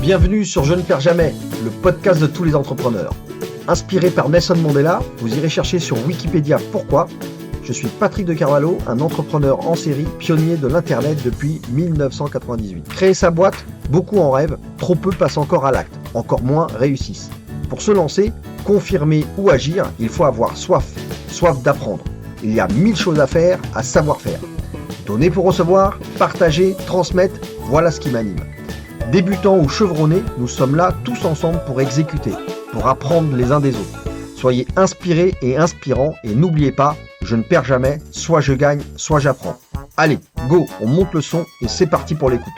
Bienvenue sur Je ne perds jamais, le podcast de tous les entrepreneurs. Inspiré par Nelson Mandela, vous irez chercher sur Wikipédia pourquoi. Je suis Patrick de Carvalho, un entrepreneur en série, pionnier de l'Internet depuis 1998. Créer sa boîte, beaucoup en rêvent, trop peu passent encore à l'acte, encore moins réussissent. Pour se lancer, confirmer ou agir, il faut avoir soif d'apprendre. Il y a 1000 choses à faire, à savoir faire. Donner pour recevoir, partager, transmettre, voilà ce qui m'anime. Débutants ou chevronnés, nous sommes là tous ensemble pour exécuter, pour apprendre les uns des autres. Soyez inspirés et inspirants et n'oubliez pas, je ne perds jamais, soit je gagne, soit j'apprends. Allez, go, on monte le son et c'est parti pour l'écoute.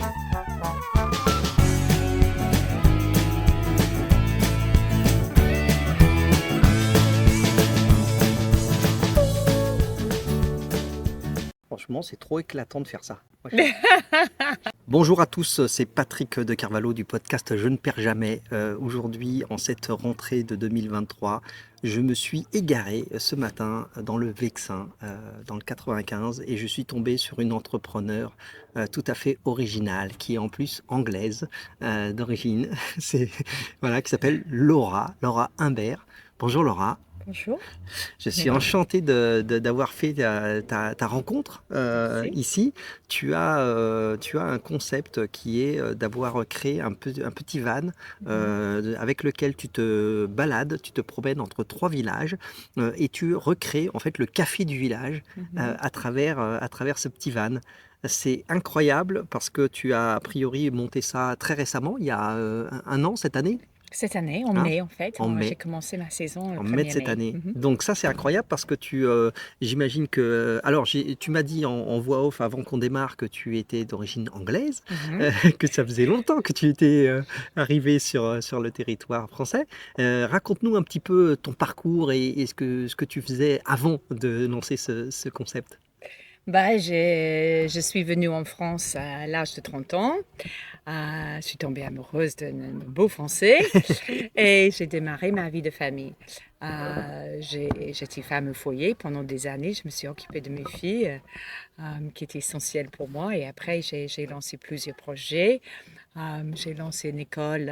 Franchement, c'est trop éclatant de faire ça. Bonjour à tous, c'est Patrick de Carvalho du podcast Je ne perds jamais. Aujourd'hui, en cette rentrée de 2023, je me suis égaré ce matin dans le Vexin, dans le 95, et je suis tombé sur une entrepreneure tout à fait originale, qui est en plus anglaise d'origine, voilà, qui s'appelle Laura Humbert. Bonjour Laura. Bonjour. Je suis enchanté d'avoir fait ta rencontre ici. Tu as un concept qui est d'avoir créé un petit van avec lequel tu te balades, tu te promènes entre 3 villages et tu recrées en fait le café du village à travers ce petit van. C'est incroyable parce que tu as a priori monté ça très récemment, il y a un an, cette année. Cette année, en mai en fait, mai. J'ai commencé ma saison le En 1er mai de cette année. mai. Donc ça c'est incroyable parce que j'imagine que... Alors tu m'as dit en voix off avant qu'on démarre que tu étais d'origine anglaise, que ça faisait longtemps que tu étais arrivé sur le territoire français. Raconte-nous un petit peu ton parcours et ce que tu faisais avant de lancer ce concept. Je suis venue en France à l'âge de 30 ans. Je suis tombée amoureuse d'un beau Français et j'ai démarré ma vie de famille. J'étais femme au foyer pendant des années. Je me suis occupée de mes filles, qui étaient essentielles pour moi. Et après, j'ai lancé plusieurs projets. J'ai lancé une école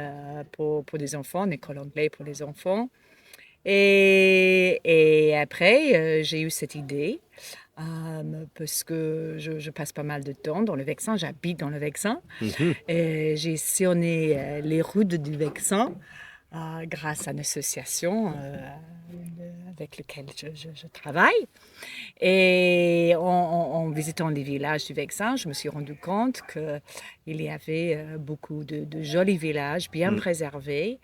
pour des enfants, une école anglaise pour les enfants. Et après, j'ai eu cette idée. Parce que je passe pas mal de temps dans le Vexin, j'habite dans le Vexin. Et j'ai sillonné les routes du Vexin grâce à une association avec laquelle je travaille. Et en visitant les villages du Vexin, je me suis rendu compte qu'il y avait beaucoup de jolis villages bien préservés,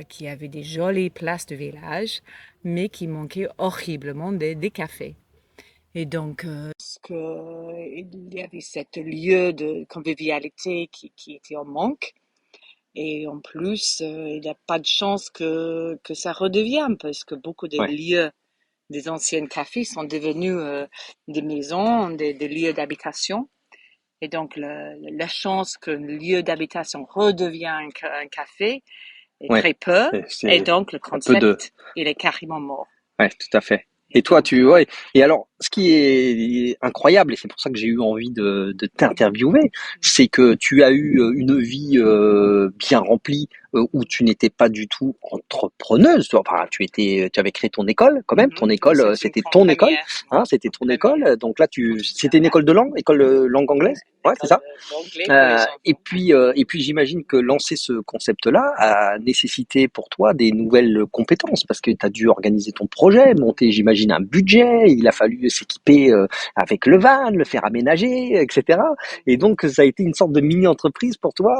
qui avaient des jolies places de village, mais qui manquaient horriblement des cafés. Et donc, il y avait ce lieu de convivialité qui était en manque. Et en plus, il n'y a pas de chance que ça redevienne, parce que beaucoup de lieux, des anciens cafés, sont devenus des maisons, des lieux d'habitation. Et donc, la chance qu'un lieu d'habitation redevienne un café est très peu. Et donc, le concept, il est carrément mort. Oui, tout à fait. Et toi, et alors, ce qui est incroyable, et c'est pour ça que j'ai eu envie de t'interviewer, c'est que tu as eu une vie bien remplie, où tu n'étais pas du tout entrepreneuse. Enfin, tu avais créé ton école quand même. Ton école, c'était ton école, hein, c'était ton école. Donc là, c'était une école de langue, langue anglaise. Ouais, c'est ça. Et puis, j'imagine que lancer ce concept-là a nécessité pour toi des nouvelles compétences, parce que tu as dû organiser ton projet, monter, j'imagine, un budget. Il a fallu s'équiper avec le van, le faire aménager, etc. Et donc, ça a été une sorte de mini-entreprise pour toi.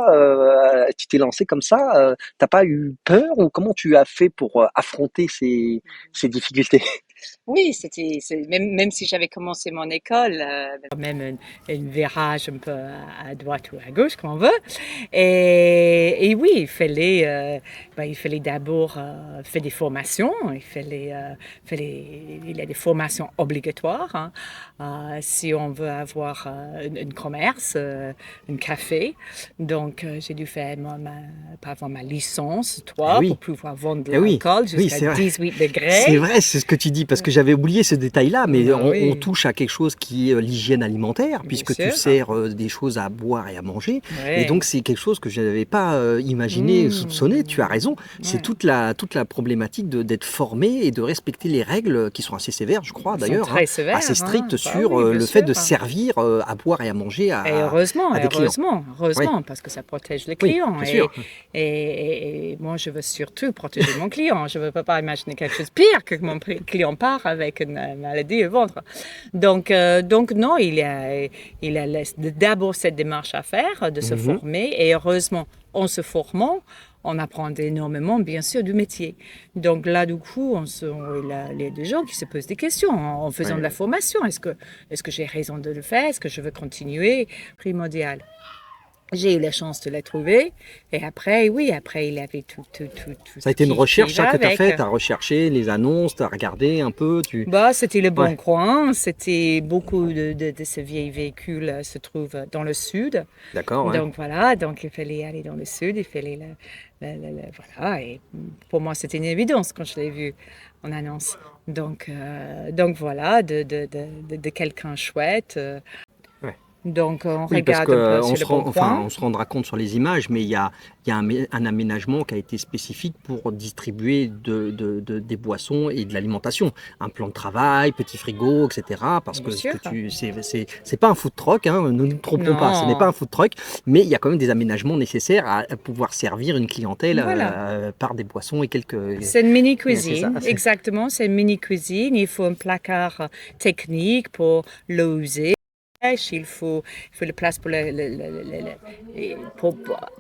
Tu t'es lancé comme ça. T'as pas eu peur, ou comment tu as fait pour affronter ces difficultés? Oui, même si j'avais commencé mon école, quand même un virage un peu à droite ou à gauche, comme on veut. Et oui, il fallait d'abord faire des formations. Il y a des formations obligatoires, hein, si on veut avoir un commerce, un café. Donc, j'ai dû faire pas avoir ma licence, Eh pour oui, pouvoir vendre de eh oui, l'alcool oui, jusqu'à c'est vrai. 18 C'est degrés. vrai, c'est ce que tu dis, parce que j'avais oublié ce détail-là, mais Ben on oui, touche à quelque chose qui est l'hygiène alimentaire, bien puisque tu sûr. sers des choses à boire et à manger. Et donc, Oui. c'est quelque chose que je n'avais pas imaginé, soupçonné. Tu as raison. C'est Ouais. toute la problématique d'être formé et de respecter les règles qui sont assez sévères, je crois Ils sont d'ailleurs, hein, très assez sévères, hein. strictes Bah sur oui, bien le fait sûr. de servir à boire et à manger Et à des clients. Oui, heureusement, parce que ça protège le oui, client. bien sûr. Et moi, je veux surtout protéger mon client. Je ne veux pas imaginer quelque chose de pire que mon client part avec une maladie au ventre. Donc non, il a d'abord cette démarche à faire, de se Mhm. former. Et heureusement, en se formant, on apprend énormément, bien sûr, du métier. Donc là, du coup, il y a des gens qui se posent des questions en faisant de la Ouais. formation. Est-ce que j'ai raison de le faire? Est-ce que je veux continuer? Primordial. J'ai eu la chance de la trouver. Et après, oui, après, il y avait tout Ça a ce été une qui recherche, ça, va que tu as avec. fait. Tu as recherché les annonces, tu as regardé un peu. Bah, c'était le Ouais, Bon Coin. C'était beaucoup de ces vieilles véhicules se trouvent dans le sud. d'accord, ouais. Donc voilà, donc il fallait aller dans le sud, il fallait voilà. Et pour moi, c'était une évidence quand je l'ai vu en annonce. Donc voilà, de quelqu'un chouette. Ouais. Donc on Oui, parce regarde un peu qu'on sur le Bon Coin. on se rendra compte sur les images, mais il y a un aménagement qui a été spécifique pour distribuer des boissons et de l'alimentation. Un plan de travail, petit frigo, etc. Parce Bien que sûr. c'est pas un food truck, hein, ne nous trompons pas, ce n'est pas Non, un food truck, mais il y a quand même des aménagements nécessaires à pouvoir servir une clientèle voilà. par des boissons et quelques. C'est une mini C'est ça. cuisine, exactement, c'est une mini cuisine. Il faut un placard technique pour l'oser. Il faut la place pour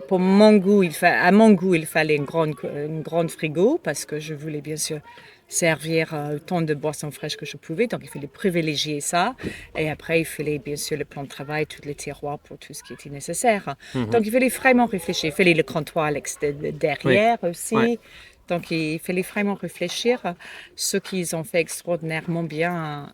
pour mon goût, à mon goût, il fallait une grande frigo parce que je voulais bien sûr servir autant de boissons fraîches que je pouvais. Donc, il fallait privilégier ça. Et après, il fallait bien sûr le plan de travail, tous les tiroirs pour tout ce qui était nécessaire. Mhm. Donc, il fallait vraiment réfléchir. Il fallait le comptoir Oui, derrière ouais. aussi. Donc, il fallait vraiment réfléchir. Ce qu'ils ont fait extraordinairement bien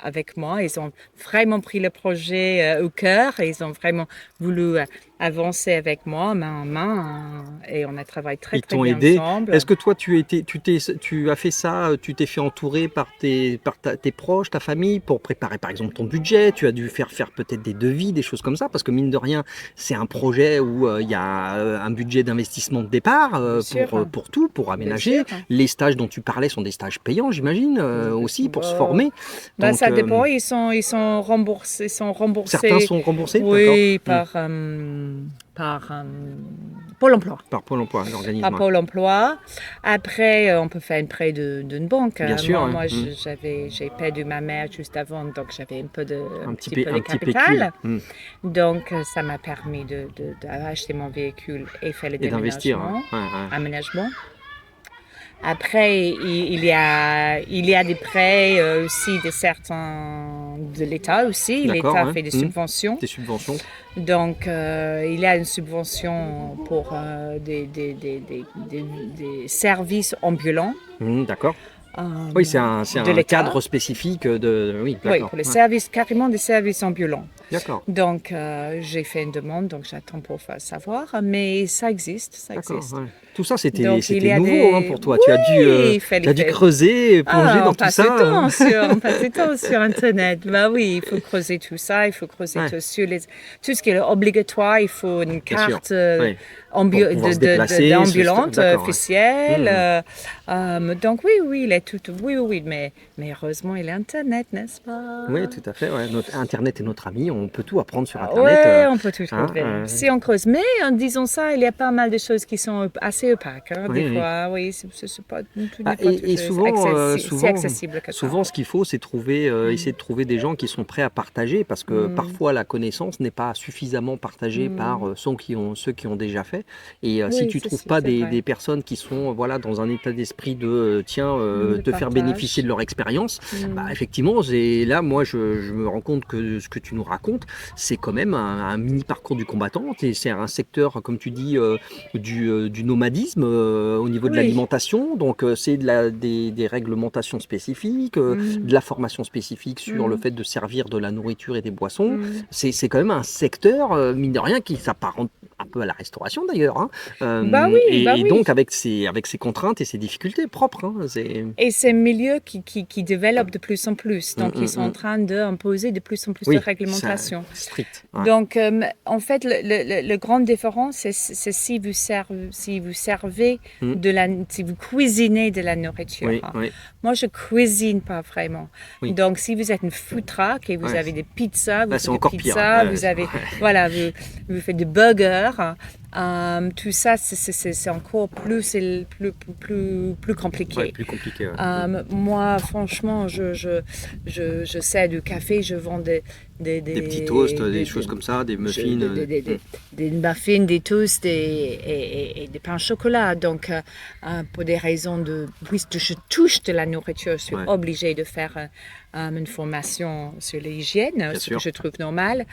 avec moi. Ils ont vraiment pris le projet au cœur et ils ont vraiment voulu avancer avec moi, main en main. Et on a travaillé très, Ils très t'ont bien aidé. ensemble. Est-ce que toi, tu as fait ça, tu t'es fait entourer par tes proches, ta famille, pour préparer par exemple ton budget? Tu as dû faire peut-être des devis, des choses comme ça, parce que mine de rien, c'est un projet où il y a un budget d'investissement de départ Bien sûr, pour tout, pour bien aménager. sûr. Les stages dont tu parlais sont des stages payants, j'imagine, aussi, pour se Bah, former. bah, Donc, ça dépend, ils sont remboursés, certains remboursés, sont remboursés, d'accord? oui, Hmm. par Pôle emploi. Par Pôle emploi, Par l'organisme. Ouais. Pôle emploi. Après, on peut faire un prêt d'une banque. Bien sûr, ouais. Hmm. J'ai perdu ma mère juste avant, donc j'avais un petit peu de Un petit pécule. capital. Hmm. Donc, ça m'a permis d'acheter mon véhicule et faire le Et d'investir, hein. déménagement, Ouais, ouais. aménagement. Après, il y a des prêts aussi de l'État aussi. D'accord, L'État ouais. fait des Hmm. subventions. Des subventions. Donc, il y a une subvention pour des services ambulants D'accord. euh, Oui, c'est de un l'État. cadre spécifique de. Oui, Oui, d'accord. pour les Ouais. services, carrément des services ambulants. D'accord. Donc, j'ai fait une demande, donc j'attends pour faire savoir. Mais ça existe, ça D'accord. existe. Ouais. Tout ça, Donc, il c'était y a nouveau, hein, des... pour toi. Oui, il Tu fallait as dû faire... creuser, plonger Ah, dans tout ça. on passe du temps sur Internet. Bah oui, il faut creuser tout ça, il faut creuser Ouais, tout tout ce qui est obligatoire. Il faut une bien sûr. carte Ouais. Pour pouvoir se déplacer. d'ambulante D'accord. Ouais. officielle. Hmm. Donc oui, il est tout. Oui, mais heureusement, il est Internet, n'est-ce pas? Oui, tout à fait. Ouais. Internet est notre ami, on on peut tout apprendre sur Internet. Oui, on peut tout trouver. hein, Si on creuse. Mais en disant ça, il y a pas mal de choses qui sont assez opaques. Des oui. fois, oui, c'est pas, tout n'est Ah, pas et toujours souvent, si accessible que ça. souvent, ce qu'il faut, c'est essayer de trouver des gens qui sont prêts à partager, parce que parfois la connaissance n'est pas suffisamment partagée par ceux qui ont déjà fait. Et si Oui, tu c'est trouves pas c'est vrai. des personnes qui sont voilà, dans un état d'esprit de Le te faire partage. bénéficier de leur expérience, bah, effectivement, là, moi, je me rends compte que ce que tu nous racontes, c'est quand même un mini parcours du combattant. Et c'est un secteur, comme tu dis, du nomadisme au niveau de Oui. l'alimentation. Donc, c'est des réglementations spécifiques, de la formation spécifique sur le fait de servir de la nourriture et des boissons. C'est quand même un secteur, mine de rien, qui s'apparente un peu à la restauration d'ailleurs. Hein. Bah oui, Et donc, avec ses contraintes et ses difficultés propres. Hein, Et c'est un milieu qui développe de plus en plus. Donc, ils sont en train d'imposer de plus en plus de réglementations. Strict. Ouais. Donc, en fait, le grande différence, c'est si vous servez si vous cuisinez de la nourriture. Oui, oui. Moi, je cuisine pas vraiment. Oui. Donc, si vous êtes une food truck et vous avez des pizzas, c'est encore pire. vous avez, voilà, vous faites des burgers. Tout ça, c'est encore plus compliqué. Ouais, plus compliqué. Ouais. Moi, franchement, je sers du café, je vends des petits toasts, des choses comme ça, des muffins. Des muffins, des toasts et des pains au chocolat. Donc, pour des raisons puisque je touche de la nourriture, je suis obligée de faire une formation sur l'hygiène, ce que je trouve normal.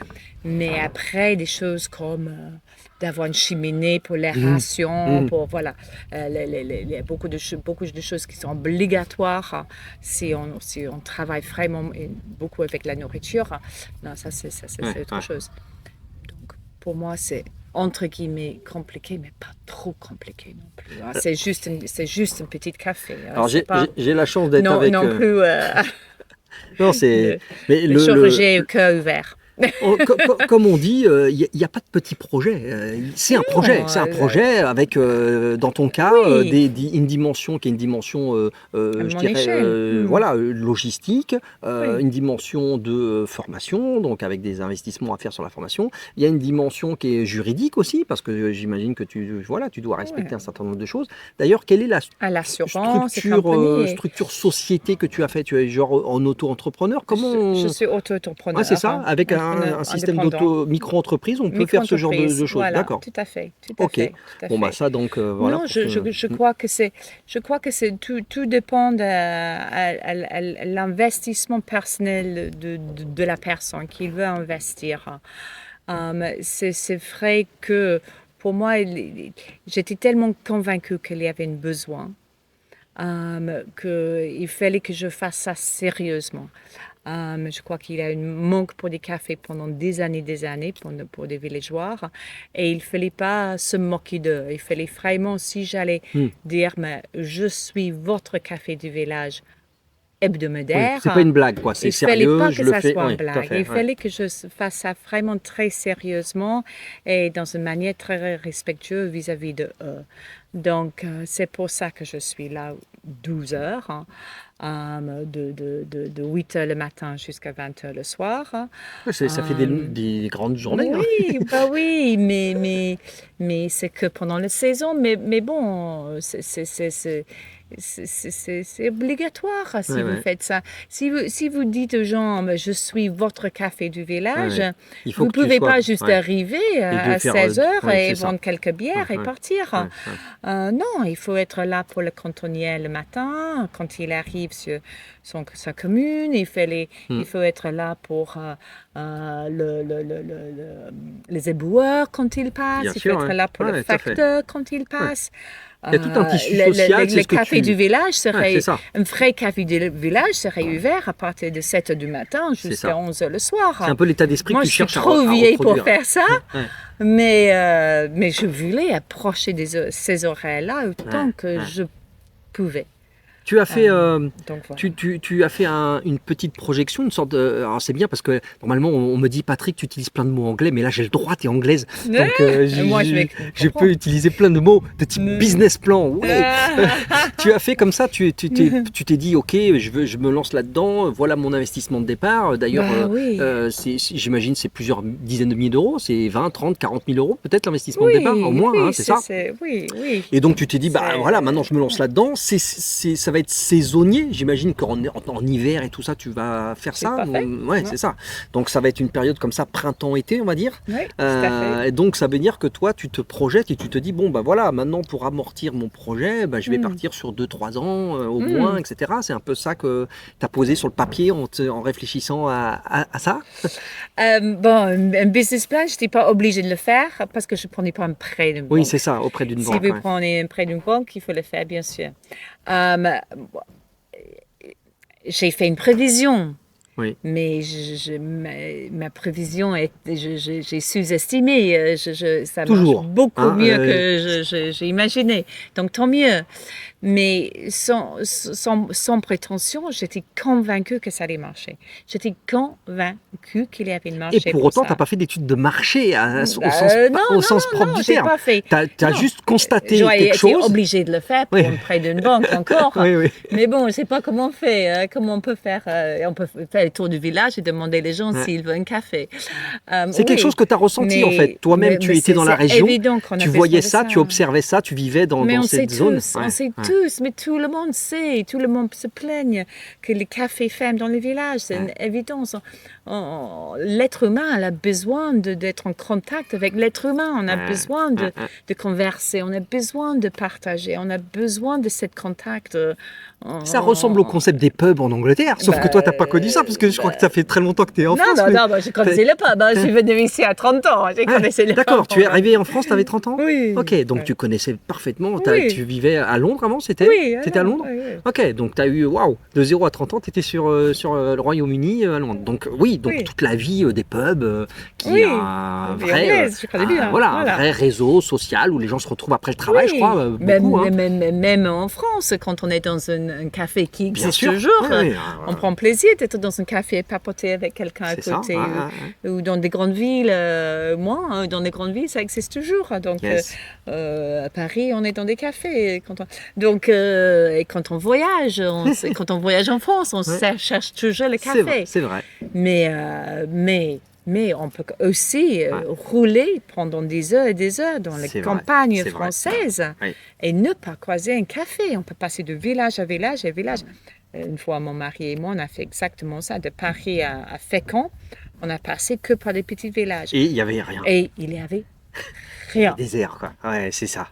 Mais après, des choses comme d'avoir une cheminée pour l'aération, pour voilà, beaucoup de choses qui sont obligatoires si on travaille vraiment beaucoup avec la nourriture. Non, ça c'est autre chose. Donc pour moi c'est entre guillemets compliqué, mais pas trop compliqué non plus. Hein. C'est juste un petit café. Hein. Alors j'ai la chance d'être avec. Non plus. Non, c'est. Le chirurgien au cœur ouvert. Comme on dit, il n'y a pas de petit projet. C'est un projet. C'est un projet avec, dans ton cas, une dimension qui est une dimension, je dirais, voilà, logistique, une dimension de formation, donc avec des investissements à faire sur la formation. Il y a une dimension qui est juridique aussi, parce que j'imagine que tu dois respecter un certain nombre de choses. D'ailleurs, quelle est la structure société que tu as fait? Tu es genre en auto-entrepreneur? Comment je suis auto-entrepreneur. C'est ça, avec un système micro-entreprise, on peut faire ce genre de choses. Voilà, d'accord. Tout à fait. Ok. Bon bah ça donc voilà. Non, je crois que tout dépend de l'investissement personnel de la personne qui veut investir. C'est vrai que pour moi, j'étais tellement convaincue qu'il y avait un besoin qu'il fallait que je fasse ça sérieusement. Je crois qu'il y a un manque pour des cafés pendant des années pour des villageois et il ne fallait pas se moquer d'eux. Il fallait vraiment, si j'allais dire mais je suis votre café du village hebdomadaire. C'est pas une blague quoi, c'est sérieux. Il ne fallait pas que ça fais. soit une blague. Il fallait que je fasse ça vraiment très sérieusement et dans une manière très respectueuse vis-à-vis de eux. Donc, c'est pour ça que je suis là 12 heures, de 8 heures le matin jusqu'à 20 heures le soir. Ça fait des grandes journées. Oui, bah oui, mais c'est que pendant la saison. Mais bon, c'est obligatoire si vous faites ça. Si vous dites aux gens, je suis votre café du village, vous ne pouvez pas juste arriver à 16 heures et vendre quelques bières et partir. Non, il faut être là pour le cantonnier le matin, quand il arrive sur sa commune. Il faut être là pour les éboueurs quand ils passent. Il faut être là pour le facteur quand il passe. Il y a tout un tissu social. Le café du village serait, un vrai café du village serait ouvert à partir de 7 h du matin jusqu'à 11 h le soir. C'est un peu l'état d'esprit que tu cherches à reproduire. Moi, je suis trop vieille pour faire ça, mais je voulais approcher ces horaires-là autant que je pouvais. Tu as fait, Donc, voilà. tu as fait une petite projection, une sorte de... Alors c'est bien parce que normalement on me dit Patrick, tu utilises plein de mots anglais, mais là j'ai le droit, tu es anglaise. Donc Moi, je peux utiliser plein de mots de type business plan. Ouais. Tu as fait comme ça, tu t'es dit ok, je me lance là-dedans, voilà mon investissement de départ. D'ailleurs, oui. j'imagine c'est plusieurs dizaines de milliers d'euros, c'est 20, 30, 40 000 euros peut-être l'investissement de départ, au moins, hein, c'est ça. Oui, oui. Et donc tu t'es dit, bah voilà, maintenant je me lance là-dedans, ça va être saisonnier, j'imagine qu'en hiver et tout ça, tu vas faire ça. Parfait. Ouais, c'est ça. Donc ça va être une période comme ça, printemps-été, on va dire. Oui, tout à fait. Et donc ça veut dire que toi, tu te projettes et tu te dis, bon, bah voilà, maintenant pour amortir mon projet, bah, je vais partir sur 2-3 ans au moins, etc. C'est un peu ça que tu as posé sur le papier en réfléchissant à ça. Bon, un business plan, je n'étais pas obligée de le faire parce que je ne prenais pas un prêt d'une banque. Oui, c'est ça, auprès d'une banque. Si vous prenez un prêt d'une banque, il faut le faire, bien sûr. J'ai fait une prévision. Oui. Mais ma prévision, j'ai sous-estimé. Ça Toujours, marche beaucoup mieux que j'ai imaginé. Donc, tant mieux. Mais sans prétention, j'étais convaincue que ça allait marcher. J'étais convaincue qu'il y avait une marché. Et pour autant, tu n'as pas fait d'études de marché au sens propre du terme. Pas fait. Tu as juste constaté quelque quelque chose. J'étais obligée de le faire pour un prêt d'une banque encore. Oui. Mais bon, je ne sais pas comment on fait. Comment on peut faire. On peut faire le tour du village et demander les gens s'ils veulent un café. C'est quelque chose que tu as ressenti en fait. Toi-même, tu étais dans la région, tu voyais ça, tu observais ça, tu vivais dans cette zone. On sait tous, mais tout le monde sait, tout le monde se plaigne que les cafés ferment dans les villages. C'est une évidence. L'être humain a besoin d'être en contact avec l'être humain. On a besoin de converser, on a besoin de partager, on a besoin de ce contact. Ça ressemble au concept des pubs en Angleterre, sauf que toi, tu n'as pas connu ça, parce que je crois que ça fait très longtemps que tu es en France. Non, je connaissais le pub. Je suis venue ici à 30 ans. D'accord, tu es arrivé en France, tu avais 30 ans? Oui. Ok, donc tu connaissais parfaitement. Oui. Tu vivais à Londres avant, c'était? Oui. C'était à Londres? Oui. Ok, donc tu as eu, de 0 à 30 ans, tu étais sur le Royaume-Uni à Londres. Donc toute la vie des pubs qui a un vrai, vrai réseau social où les gens se retrouvent après le travail, je crois. Même en France, quand on est dans un café qui existe toujours, on prend plaisir d'être dans un café et papoter avec quelqu'un à côté. Ou dans des grandes villes, dans des grandes villes, ça existe toujours. Donc, à Paris, on est dans des cafés. Et quand on voyage, quand on voyage en France, on cherche toujours le café. C'est vrai. Mais on peut aussi rouler pendant des heures et des heures dans les campagnes françaises et ne pas croiser un café. On peut passer de village à village à village. Une fois, mon mari et moi, on a fait exactement ça. De Paris à Fécamp, on a passé que par des petits villages. Et il n'y avait rien. Et il n'y avait rien. Désert, quoi. Ouais, c'est ça.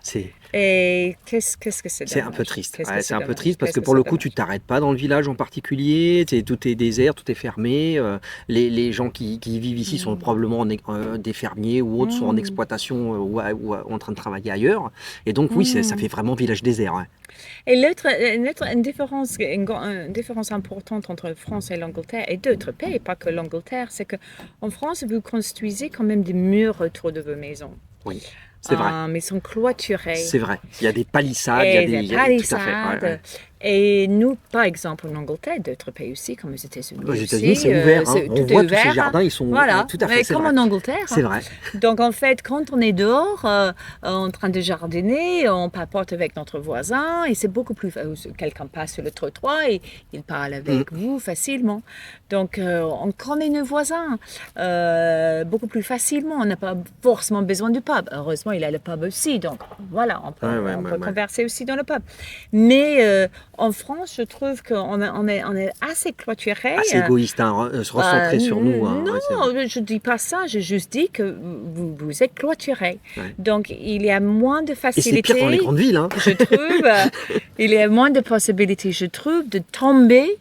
Et qu'est-ce que c'est dommage. C'est un peu triste. C'est un peu triste parce que pour le coup, tu t'arrêtes pas dans le village en particulier. Tout est désert, tout est fermé. Les gens qui vivent ici sont probablement des fermiers ou autres, sont en exploitation ou en train de travailler ailleurs. Et donc, oui, ça fait vraiment village désert. Ouais. Et une différence importante entre la France et l'Angleterre et d'autres pays, pas que l'Angleterre, c'est qu'en France, vous construisez quand même des murs autour de vos maisons. Oui. C'est vrai. Mais ils sont clôturés. C'est vrai. Il y a des palissades. Il y a des palissades. Tout à fait. Et nous, par exemple, en Angleterre, d'autres pays aussi, comme aux États-Unis. Aux États-Unis, c'est ouvert. On voit tous ces jardins, ils sont tout à fait. Mais comme en Angleterre. C'est vrai. Donc, en fait, quand on est dehors, en train de jardiner, on papote avec notre voisin et c'est beaucoup plus. Quelqu'un passe sur le trottoir et il parle avec vous facilement. Donc, on connaît nos voisins beaucoup plus facilement. On n'a pas forcément besoin du pub. Heureusement, il y a le pub aussi. Donc, voilà, on peut converser aussi dans le pub. Mais en France, je trouve qu'on est assez clôturé. Assez égoïste, se recentrer sur nous. Non, je ne dis pas ça. J'ai juste dit que vous êtes clôturé. Ouais. Donc, il y a moins de facilité. Et c'est pire dans les grandes villes. Je trouve. Il y a moins de possibilités, je trouve, de tomber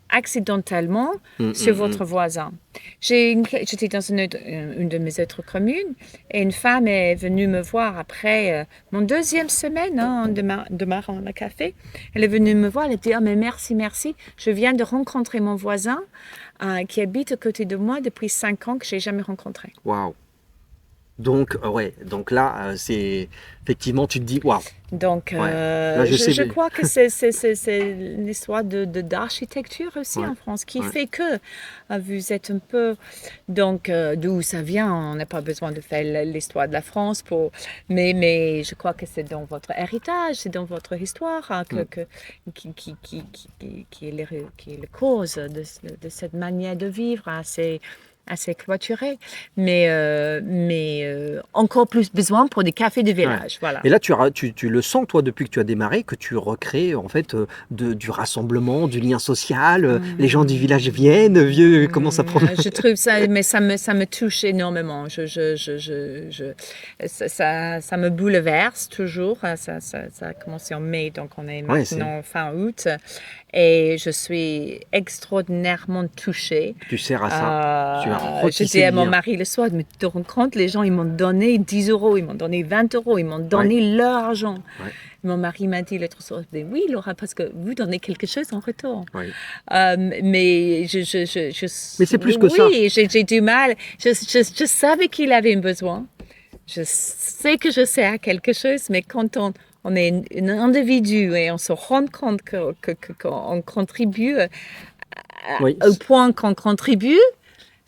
accidentellement sur votre voisin. J'étais dans une de mes autres communes et une femme est venue me voir après mon deuxième semaine de marrant le café. Elle est venue me voir, elle a dit « mais merci, je viens de rencontrer mon voisin qui habite à côté de moi depuis 5 ans que je n'ai jamais rencontré. » Waouh. Donc, donc là, c'est effectivement, tu te dis, waouh. Donc, Là, je crois que c'est une histoire d'architecture aussi en France qui fait que vous êtes un peu... Donc, d'où ça vient, on n'a pas besoin de faire l'histoire de la France mais je crois que c'est dans votre héritage, c'est dans votre histoire qui est la cause de cette manière de vivre assez clôturé, mais encore plus besoin pour des cafés de village. Voilà. Et là, tu le sens, toi, depuis que tu as démarré, que tu recrées en fait du rassemblement, du lien social. Les gens du village viennent, commencent à prendre. Je trouve ça, mais ça me touche énormément. Ça me bouleverse toujours. Ça a commencé en mai, donc on est maintenant fin août. Et je suis extraordinairement touchée. Tu sers à ça. Je dis à mon mari le soir, mais tu te rends compte, les gens, ils m'ont donné 10 €, ils m'ont donné 20 €, ils m'ont donné leur argent. Ouais. Mon mari m'a dit l'autre soir, oui, Laura, parce que vous donnez quelque chose en retour. Oui. Mais mais c'est plus que ça. Oui, j'ai du mal. Je savais qu'il avait un besoin. Je sais que je sers à quelque chose, mais quand on est un individu et on se rend compte qu'on contribue au point qu'on contribue,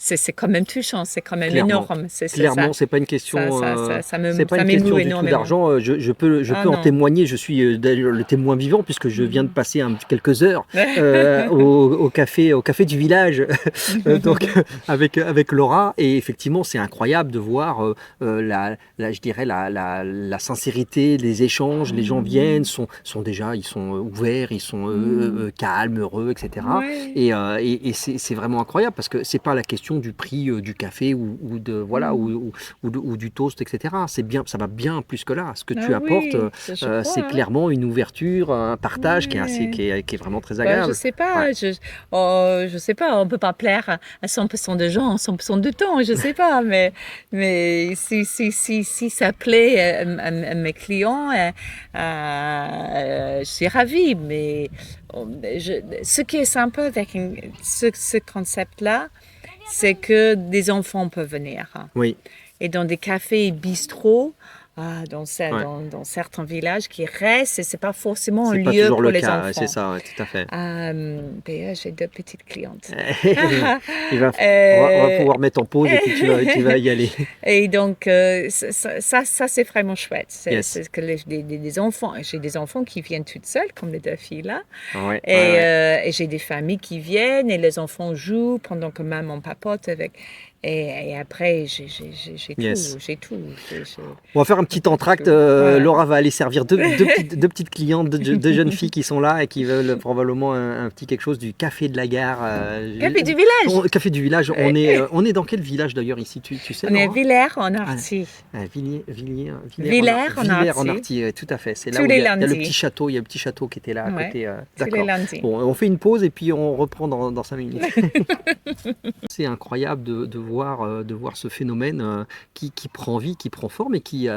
c'est quand même touchant, c'est quand même énorme. Clairement, c'est pas une question. C'est pas une question du tout d'argent. Je peux en témoigner. Je suis d'ailleurs le témoin vivant puisque je viens de passer quelques heures au café du village, donc avec Laura. Et effectivement, c'est incroyable de voir je dirais la sincérité, les échanges. Les gens viennent, sont déjà, ils sont ouverts, ils sont calmes, heureux, etc. Ouais. Et c'est vraiment incroyable parce que c'est pas la question du prix du café ou du toast, etc. C'est bien, ça va bien plus que là. Ce que tu apportes, c'est clairement une ouverture, un partage qui est vraiment très agréable. Je sais pas, je sais pas. On peut pas plaire à 100% de gens en 100% du temps. Je sais pas, mais si ça plaît à mes clients, je suis ravie. Mais ce qui est sympa avec ce concept-là, c'est que des enfants peuvent venir. Oui. Et dans des cafés et bistrots, dans certains villages qui restent, et ce n'est pas forcément un lieu pour les enfants. C'est ça, tout à fait. D'ailleurs, j'ai 2 petites clientes. On va pouvoir mettre en pause et puis tu vas y aller. Et donc, ça c'est vraiment chouette. C'est que des enfants, j'ai des enfants qui viennent toutes seules, comme les 2 filles-là. Et j'ai des familles qui viennent et les enfants jouent pendant que maman papote avec... Et après, j'ai tout. On va faire un petit entracte. Laura va aller servir deux petites clientes, deux jeunes filles qui sont là et qui veulent probablement un petit quelque chose du café de la gare. Café du village. Café du village. On est dans quel village d'ailleurs ici, tu sais? On est à Villers-en-Arthy. Villers-en-Arthy, tout à fait. C'est là où il y a le petit château. Il y a le petit château qui était là à côté. D'accord. Bon, on fait une pause et puis on reprend dans 5 minutes. C'est incroyable de voir ce phénomène qui prend vie, qui prend forme et qui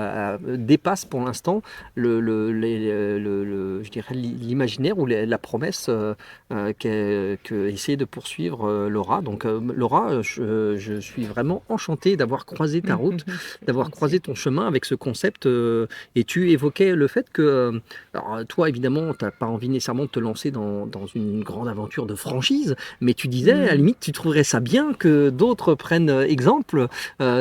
dépasse pour l'instant je dirais l'imaginaire ou la promesse que essaie de poursuivre Laura. Donc Laura, je suis vraiment enchanté d'avoir croisé ta route, d'avoir croisé ton chemin avec ce concept. Et tu évoquais le fait que, alors, toi évidemment, tu n'as pas envie nécessairement de te lancer dans une grande aventure de franchise, mais tu disais à la limite, tu trouverais ça bien que d'autres prennent exemple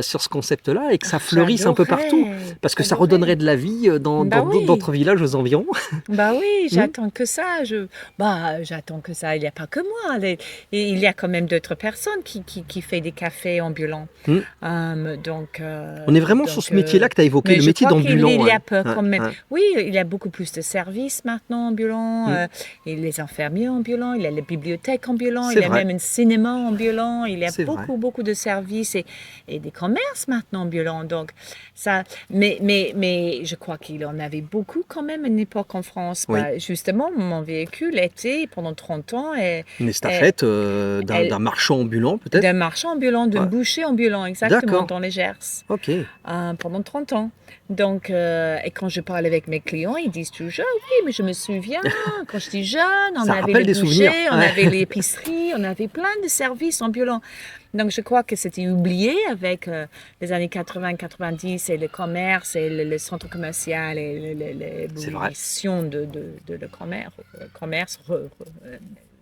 sur ce concept-là et que ça fleurisse un peu partout, parce que ça redonnerait de la vie dans d'autres villages aux environs. Bah oui, j'attends que ça. J'attends que ça. Il n'y a pas que moi. Il y a quand même d'autres personnes qui font des cafés ambulants. Donc, on est vraiment sur ce métier-là que tu as évoqué, le métier d'ambulant. Il y a quand même. Oui, il y a beaucoup plus de services maintenant ambulants. Et les infirmiers ambulants, il y a les bibliothèques ambulantes, il y a même un cinéma ambulant. Il y a beaucoup de services et des commerces maintenant ambulants. Donc, ça, mais je crois qu'il en avait beaucoup quand même à une époque en France. Oui. Justement, mon véhicule était pendant 30 ans. Une estafette d'un marchand ambulant peut-être? D'un marchand ambulant, d'un boucher ambulant, exactement, dans les Gers. Ok. Pendant 30 ans. Donc, et quand je parle avec mes clients, ils disent toujours, oui, mais je me souviens, quand j'étais jeune, on avait les bouchers, on avait l'épicerie, on avait plein de services ambulants. Donc, je crois que c'était oublié avec les années 80-90 et le commerce et le centre commercial et l'évolution de le commerce.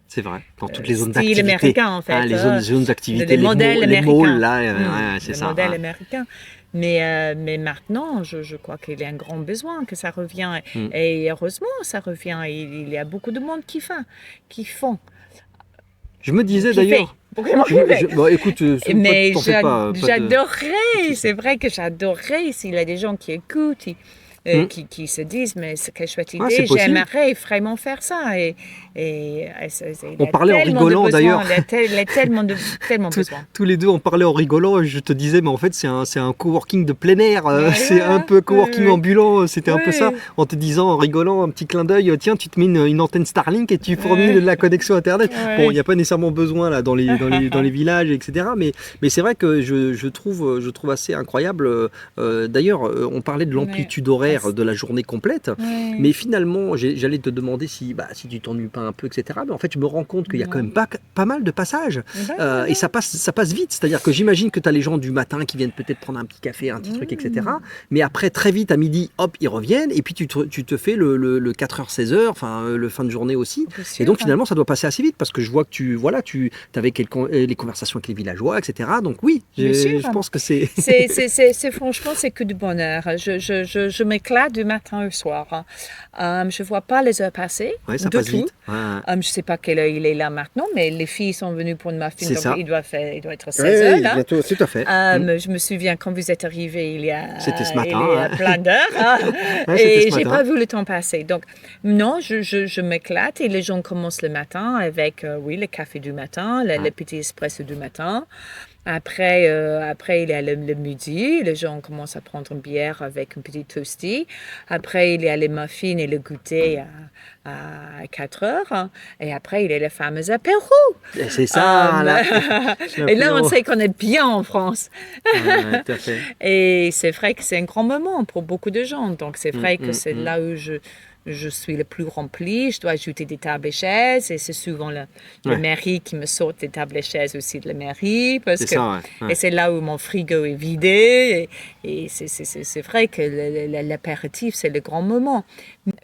C'est vrai, dans toutes les zones Style d'activité. américain, en fait. Les zones d'activité, les modèles les américains. malls, là, c'est ça. Les modèles américains. Mais maintenant, je crois qu'il y a un grand besoin, que ça revient. Et heureusement, ça revient. Il y a beaucoup de monde qui font. Je me disais d'ailleurs. Écoute, mais t'en fais pas, j'adorerais, c'est vrai que j'adorerais s'il y a des gens qui écoutent, qui se disent, mais c'est quelle chouette idée, j'aimerais vraiment faire ça. On parlait en rigolant d'ailleurs. Il y a tellement besoin. Tous les deux, on parlait en rigolant. Je te disais, mais en fait, c'est un coworking de plein air. C'est un peu coworking ambulant. C'était un peu ça. En te disant, en rigolant, un petit clin d'œil. Tiens, tu te mets une antenne Starlink et tu fournis de la connexion Internet. Bon, il n'y a pas nécessairement besoin là dans les villages, etc. Mais c'est vrai que je trouve assez incroyable. D'ailleurs, on parlait de l'amplitude horaire de la journée complète. Mais finalement, j'allais te demander si tu t'ennuies pas un peu, etc. Mais en fait, je me rends compte qu'il y a quand même pas mal de passages. Et ça passe vite. C'est-à-dire que j'imagine que tu as les gens du matin qui viennent peut-être prendre un petit café, un petit truc, etc. Mais après, très vite, à midi, hop, ils reviennent. Et puis, tu te fais le 4h, 16h, enfin, le fin de journée aussi. Et donc, finalement, ça doit passer assez vite parce que je vois que tu avais les conversations avec les villageois, etc. Donc, oui, je pense que c'est... Franchement, c'est que du bonheur. Je m'éclate du matin au soir. Je ne vois pas les heures passer. Ça passe vite. Je ne sais pas quelle heure il est là maintenant, mais les filles sont venues pour une muffin, donc il doit être 16 heures là. Bientôt, tout à fait. Je me souviens quand vous êtes arrivés il y a plein d'heures et je n'ai pas vu le temps passer. Donc non, je m'éclate et les gens commencent le matin avec le café du matin, le petit espresso du matin. Après, il y a le midi, les gens commencent à prendre une bière avec un petit toasty. Après, il y a les muffins et le goûter à 4 heures. Et après, il y a les fameux apéros. C'est ça, et là, on sait qu'on est bien en France. Tout à fait. Et c'est vrai que c'est un grand moment pour beaucoup de gens. Donc, c'est vrai que c'est là où je suis le plus remplie, je dois ajouter des tables et chaises et c'est souvent le mairie qui me sort des tables et chaises aussi de la mairie et c'est là où mon frigo est vidé et c'est vrai que l'apéritif c'est le grand moment.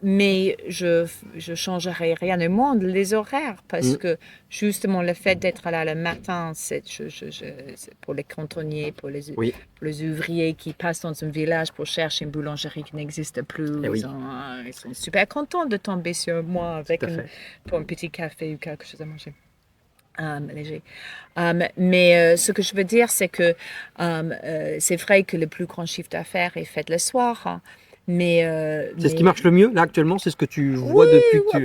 Mais je changerai rien au monde les horaires parce que justement le fait d'être là le matin, c'est pour les cantonniers, pour les ouvriers qui passent dans un village pour chercher une boulangerie qui n'existe plus. Ils sont super contents de tomber sur moi pour un petit café ou quelque chose à manger. Léger. Mais ce que je veux dire, c'est que c'est vrai que le plus grand chiffre d'affaires est fait le soir. C'est ce qui marche le mieux là actuellement, c'est ce que tu vois depuis que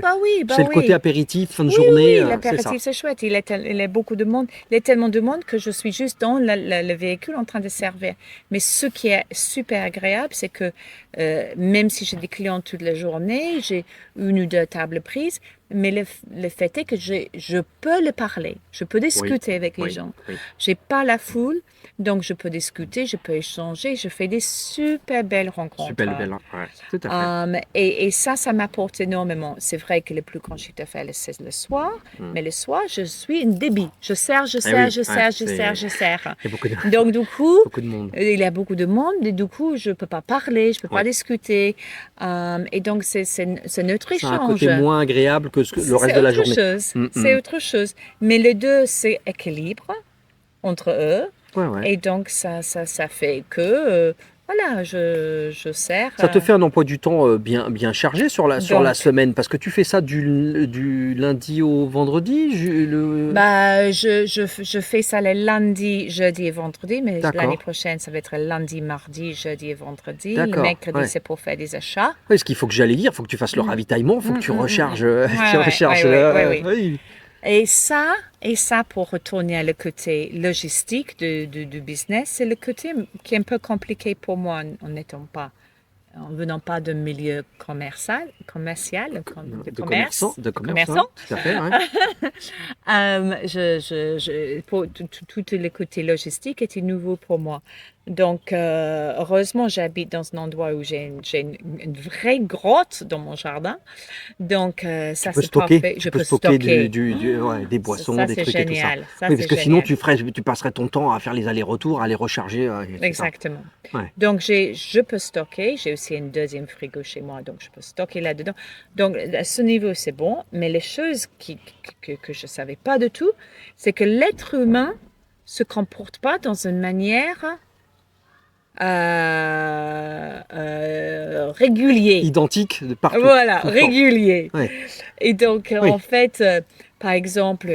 c'est le côté apéritif, fin de journée. Oui, l'apéritif c'est chouette. Il y a beaucoup de monde. Il y a tellement de monde que je suis juste dans le véhicule en train de servir. Mais ce qui est super agréable, c'est que même si j'ai des clients toute la journée, j'ai 1 ou 2 tables prises. Mais le fait est que je peux le parler, je peux discuter avec les gens. J'ai pas la foule, donc je peux discuter, je peux échanger, je fais des super belles rencontres. Super belles, tout à fait. Et ça m'apporte énormément. C'est vrai que le plus grand chiffre d'affaires, c'est le soir, mais le soir, je suis une débit. Je sers. Il y a donc du coup, beaucoup de monde. Il y a beaucoup de monde, et du coup, je peux pas parler, je peux pas discuter. Et donc, c'est notre échange. C'est un côté moins agréable que le reste de la journée. C'est autre chose. Mais les deux, c'est équilibre entre eux. Et donc, ça fait que, je sers. Ça te fait un emploi du temps bien chargé sur la semaine, parce que tu fais ça du lundi au vendredi je fais ça le lundi, jeudi et vendredi, mais l'année prochaine, ça va être lundi, mardi, jeudi et vendredi. Le mercredi, c'est pour faire des achats. Oui, ce qu'il faut que j'allais dire, il faut que tu fasses le ravitaillement, il faut que tu recharges. Et ça, pour retourner à le côté logistique du business, c'est le côté qui est un peu compliqué pour moi en venant pas d'un milieu commercial, de commerçant. Tout à fait, pour tout le côté logistique était nouveau pour moi. Donc, heureusement, j'habite dans un endroit où j'ai une vraie grotte dans mon jardin. Donc, ça, c'est parfait. Tu peux stocker des boissons, ça, des c'est trucs et tout ça. génial. Ça, Oui, c'est parce que sinon, génial. tu passerais ton temps à faire les allers-retours, à les recharger. C'est ça. Exactement. Ouais. Donc, je peux stocker. J'ai aussi une deuxième frigo chez moi, donc je peux stocker là-dedans. Donc, à ce niveau, c'est bon. Mais les choses que je ne savais pas du tout, c'est que l'être humain se comporte pas dans une manière régulière. Identique de partout. Voilà, régulier. Ouais. Et donc, Oui. en fait, par exemple,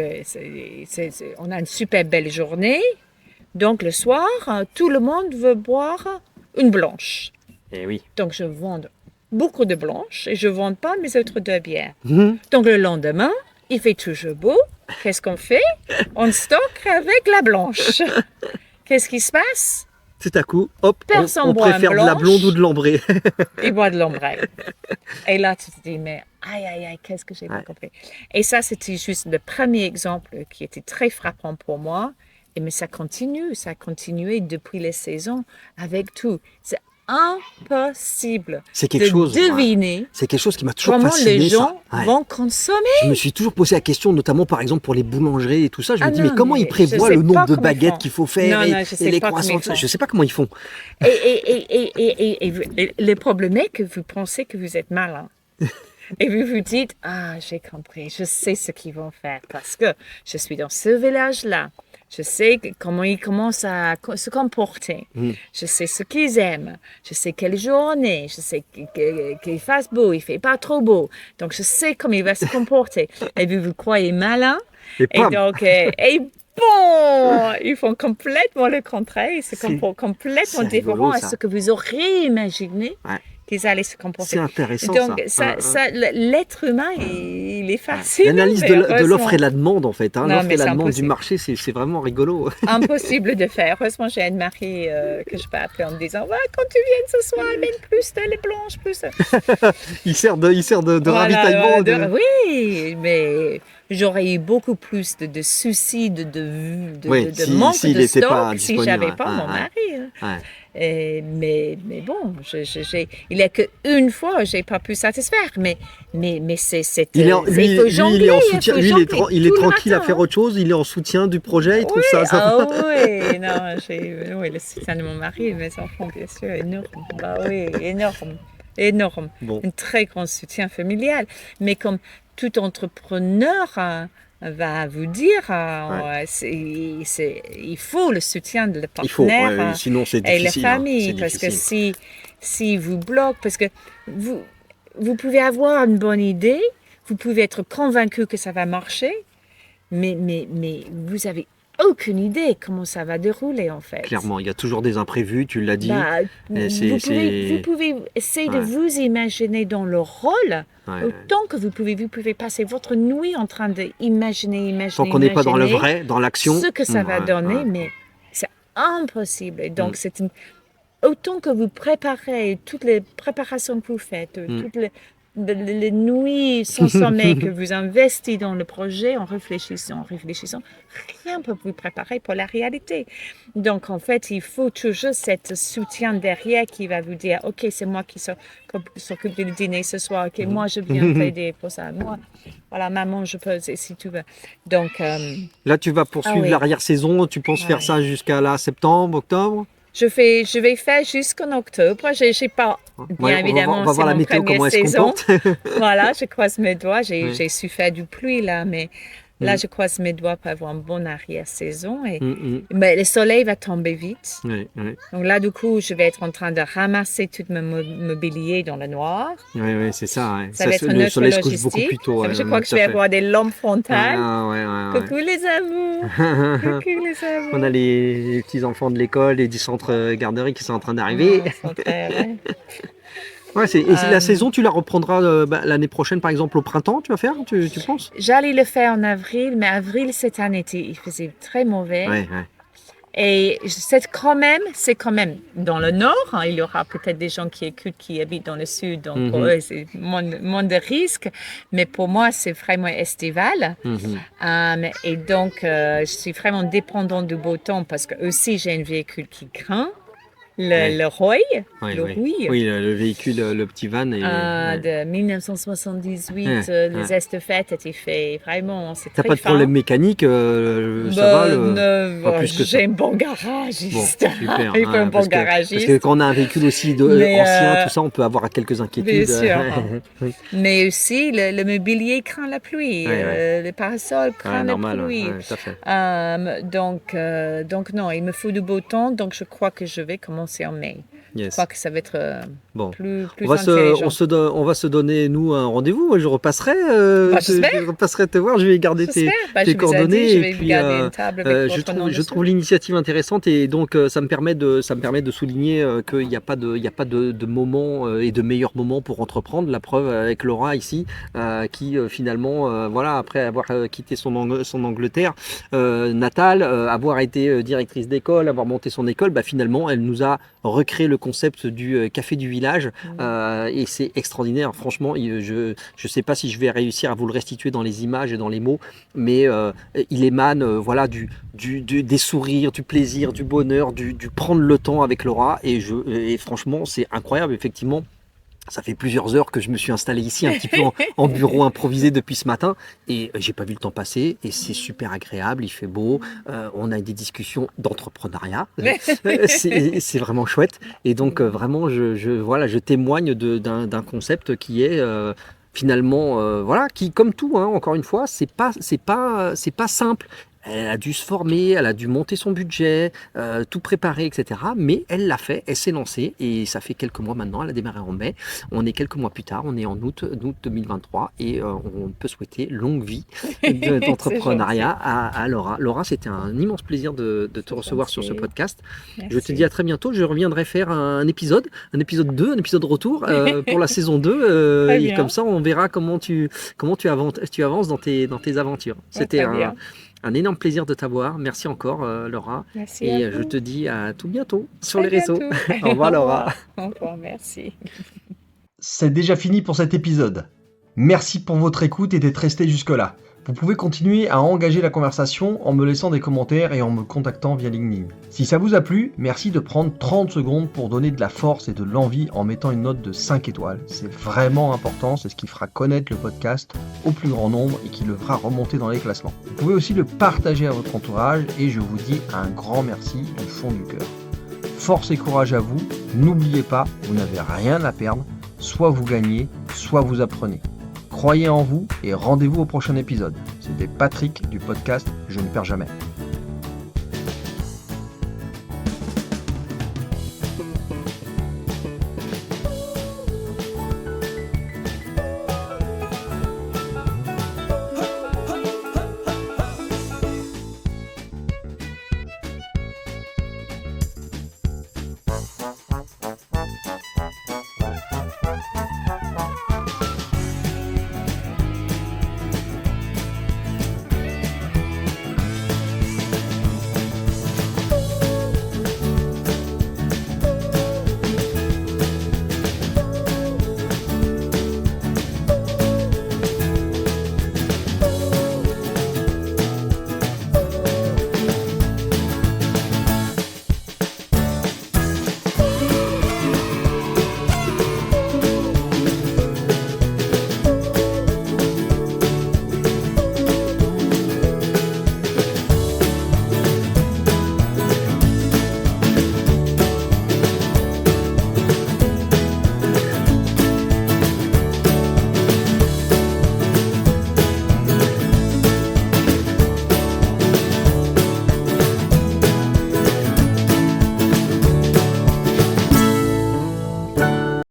on a une super belle journée. Donc, le soir, tout le monde veut boire une blanche. Et oui. Donc, je vends beaucoup de blanches et je ne vends pas mes autres deux bières. Mhm. Donc, le lendemain, il fait toujours beau. Qu'est-ce qu'on fait? On stocke avec la blanche. Qu'est-ce qui se passe? Tout à coup, hop, Personne on boit préfère une de la blanche. blonde ou de l'ambrée. Il boit de l'ombrelle. Et là, tu te dis, mais aïe, aïe, aïe, qu'est-ce que j'ai pas compris? Et ça, c'était juste le premier exemple qui était très frappant pour moi. Mais ça a continué depuis les saisons avec tout. C'est impossible C'est quelque de chose. deviner C'est quelque chose qui m'a toujours comment fasciné. les gens ça. Ouais. vont consommer. Je me suis toujours posé la question, notamment par exemple pour les boulangeries et tout ça. Je me dis, non, mais comment mais ils prévoient je sais le nombre pas de comment ils baguettes font. qu'il faut faire Non, et, non, je sais et les pas comment croissants? ils font. Je sais pas comment ils font. Et le problème est que vous pensez que vous êtes malin. Et vous vous dites, ah, j'ai compris, je sais ce qu'ils vont faire parce que je suis dans ce village-là. Je sais comment ils commencent à se comporter. Je sais ce qu'ils aiment. Je sais quelle journée. Je sais qu'il fasse beau, il ne fait pas trop beau. Donc, je sais comment il va se comporter. Et vous croyez malin. Et Et donc, bon, ils font complètement le contraire. Ils se comportent complètement c'est rigolo, différent à ça. ce que vous auriez imaginé. Ouais. Qu'ils allaient se comporter. C'est intéressant, donc, ça. l'être humain, il est facile. L'analyse de l'offre et la demande, en fait. Non, L'offre mais et la c'est demande du impossible. marché, c'est vraiment rigolo. Impossible de faire. Heureusement, j'ai un mari que je peux appeler en me disant quand tu viens ce soir, amène plus de les blanches, plus. Il sert de Voilà, ravitaillement. Oui, mais j'aurais eu beaucoup plus de soucis, de manque s'il de était pas stock si disponible, j'avais ouais, pas mon mari. Ouais. Mais bon, il n'y a qu'une fois j'ai pas pu satisfaire, mais c'est Il est jongler, en soutien. Lui, il est tout le tranquille à matin, faire autre chose. Il est en soutien du projet. Il trouve oui, ça. oui, non, oui, le soutien de mon mari et de mes enfants, bien sûr, énorme. Bah oui, énorme. Bon. Un très grand soutien familial. Mais comme tout entrepreneur va vous dire, il faut le soutien de le partenaire sinon c'est et la difficile. famille. C'est Parce difficile. que si vous bloquez, parce que vous pouvez avoir une bonne idée, vous pouvez être convaincu que ça va marcher, mais vous avez aucune idée comment ça va dérouler en fait. Clairement, il y a toujours des imprévus, tu l'as dit. Vous pouvez essayer de vous imaginer dans le rôle autant que vous pouvez passer votre nuit en train d'imaginer. Tant qu'on n'est pas dans le vrai, dans l'action. Ce que ça va donner, mais c'est impossible. Et donc, autant que vous préparez, toutes les préparations que vous faites, toutes les nuits sans sommeil que vous investissez dans le projet en réfléchissant, rien ne peut vous préparer pour la réalité. Donc, en fait, il faut toujours cet soutien derrière qui va vous dire, OK, c'est moi qui s'occupe du dîner ce soir. OK, moi, je viens t'aider pour ça. Moi, voilà, maman, je peux, si tu veux. Donc, là, tu vas poursuivre l'arrière-saison. Tu penses faire ça jusqu'à septembre, octobre? Je vais faire jusqu'en octobre. J'ai pas, bien évidemment, on va voir la météo, comment elle se comporte. Voilà, je croise mes doigts. J'ai su faire du pluie là, mais là, je croise mes doigts pour avoir une bonne arrière-saison. Mais le soleil va tomber vite. Donc là, du coup, je vais être en train de ramasser tout mon mobilier dans le noir. Oui, c'est ça. Ça va être le soleil se couche beaucoup plus tôt. Je crois que je vais avoir des lampes frontales. Coucou les amours. Coucou les amours. On a les petits enfants de l'école et du centre garderie qui sont en train d'arriver. La saison, tu la reprendras l'année prochaine, par exemple, au printemps, tu vas faire, tu penses? J'allais le faire en avril, mais avril cette année, il faisait très mauvais. Et c'est quand même dans le nord. Il y aura peut-être des gens qui habitent dans le sud, donc pour eux, c'est moins de risques. Mais pour moi, c'est vraiment estival. Et donc, je suis vraiment dépendante du beau temps parce que aussi, j'ai un véhicule qui craint. Le Roy. Oui, le véhicule, le petit van. De 1978, les estafettes étaient faits. Vraiment, c'est très fin. T'as pas de problème mécanique, ça va pas plus que ça. J'ai un bon garagiste. Bon, super. Il faut un bon garagiste. Parce que quand on a un véhicule aussi ancien, tout ça, on peut avoir quelques inquiétudes. Bien sûr. Mais aussi, le mobilier craint la pluie. Le parasol craint la pluie. Tout à fait. Donc non, il me faut du beau temps. Donc je crois que je vais commencer en mai. Je crois que ça va être plus intelligent. On va se donner, nous, un rendez-vous. Moi, je repasserai. Je repasserai te voir. Je vais garder tes coordonnées. Je vais garder une table avec votre nom je trouve l'initiative intéressante et donc ça me permet de souligner qu'il n'y a pas de moment et de meilleur moment pour entreprendre. La preuve avec Laura ici, qui finalement, voilà, après avoir quitté son Angleterre natale, avoir été directrice d'école, avoir monté son école, finalement, elle nous a recréé le concept du café du village et c'est extraordinaire. Franchement, je ne sais pas si je vais réussir à vous le restituer dans les images et dans les mots, mais il émane voilà, des sourires, du plaisir, du bonheur, du prendre le temps avec Laura et franchement, c'est incroyable, effectivement. Ça fait plusieurs heures que je me suis installé ici un petit peu en bureau improvisé depuis ce matin et j'ai pas vu le temps passer et c'est super agréable, il fait beau, on a des discussions d'entrepreneuriat, c'est vraiment chouette et donc vraiment je témoigne d'un concept qui est finalement voilà, qui comme tout encore une fois c'est pas simple. Elle a dû se former, elle a dû monter son budget, tout préparer, etc. Mais elle l'a fait, elle s'est lancée et ça fait quelques mois maintenant, elle a démarré en mai. On est quelques mois plus tard, on est en août 2023 et on peut souhaiter longue vie d'entrepreneuriat à Laura. Laura, c'était un immense plaisir de te recevoir sur ce podcast. Merci. Je te dis à très bientôt, je reviendrai faire un épisode 2, un épisode retour pour la saison 2. Et comme ça, on verra comment tu avances dans tes aventures. C'était un énorme plaisir de t'avoir. Merci encore, Laura. Merci. Et je te dis à tout bientôt sur les réseaux. Au revoir, Laura. Au revoir, merci. C'est déjà fini pour cet épisode. Merci pour votre écoute et d'être resté jusque-là. Vous pouvez continuer à engager la conversation en me laissant des commentaires et en me contactant via LinkedIn. Si ça vous a plu, merci de prendre 30 secondes pour donner de la force et de l'envie en mettant une note de 5 étoiles. C'est vraiment important, c'est ce qui fera connaître le podcast au plus grand nombre et qui le fera remonter dans les classements. Vous pouvez aussi le partager à votre entourage et je vous dis un grand merci du fond du cœur. Force et courage à vous, n'oubliez pas, vous n'avez rien à perdre, soit vous gagnez, soit vous apprenez. Croyez en vous et rendez-vous au prochain épisode. C'était Patrick du podcast Je ne perds jamais.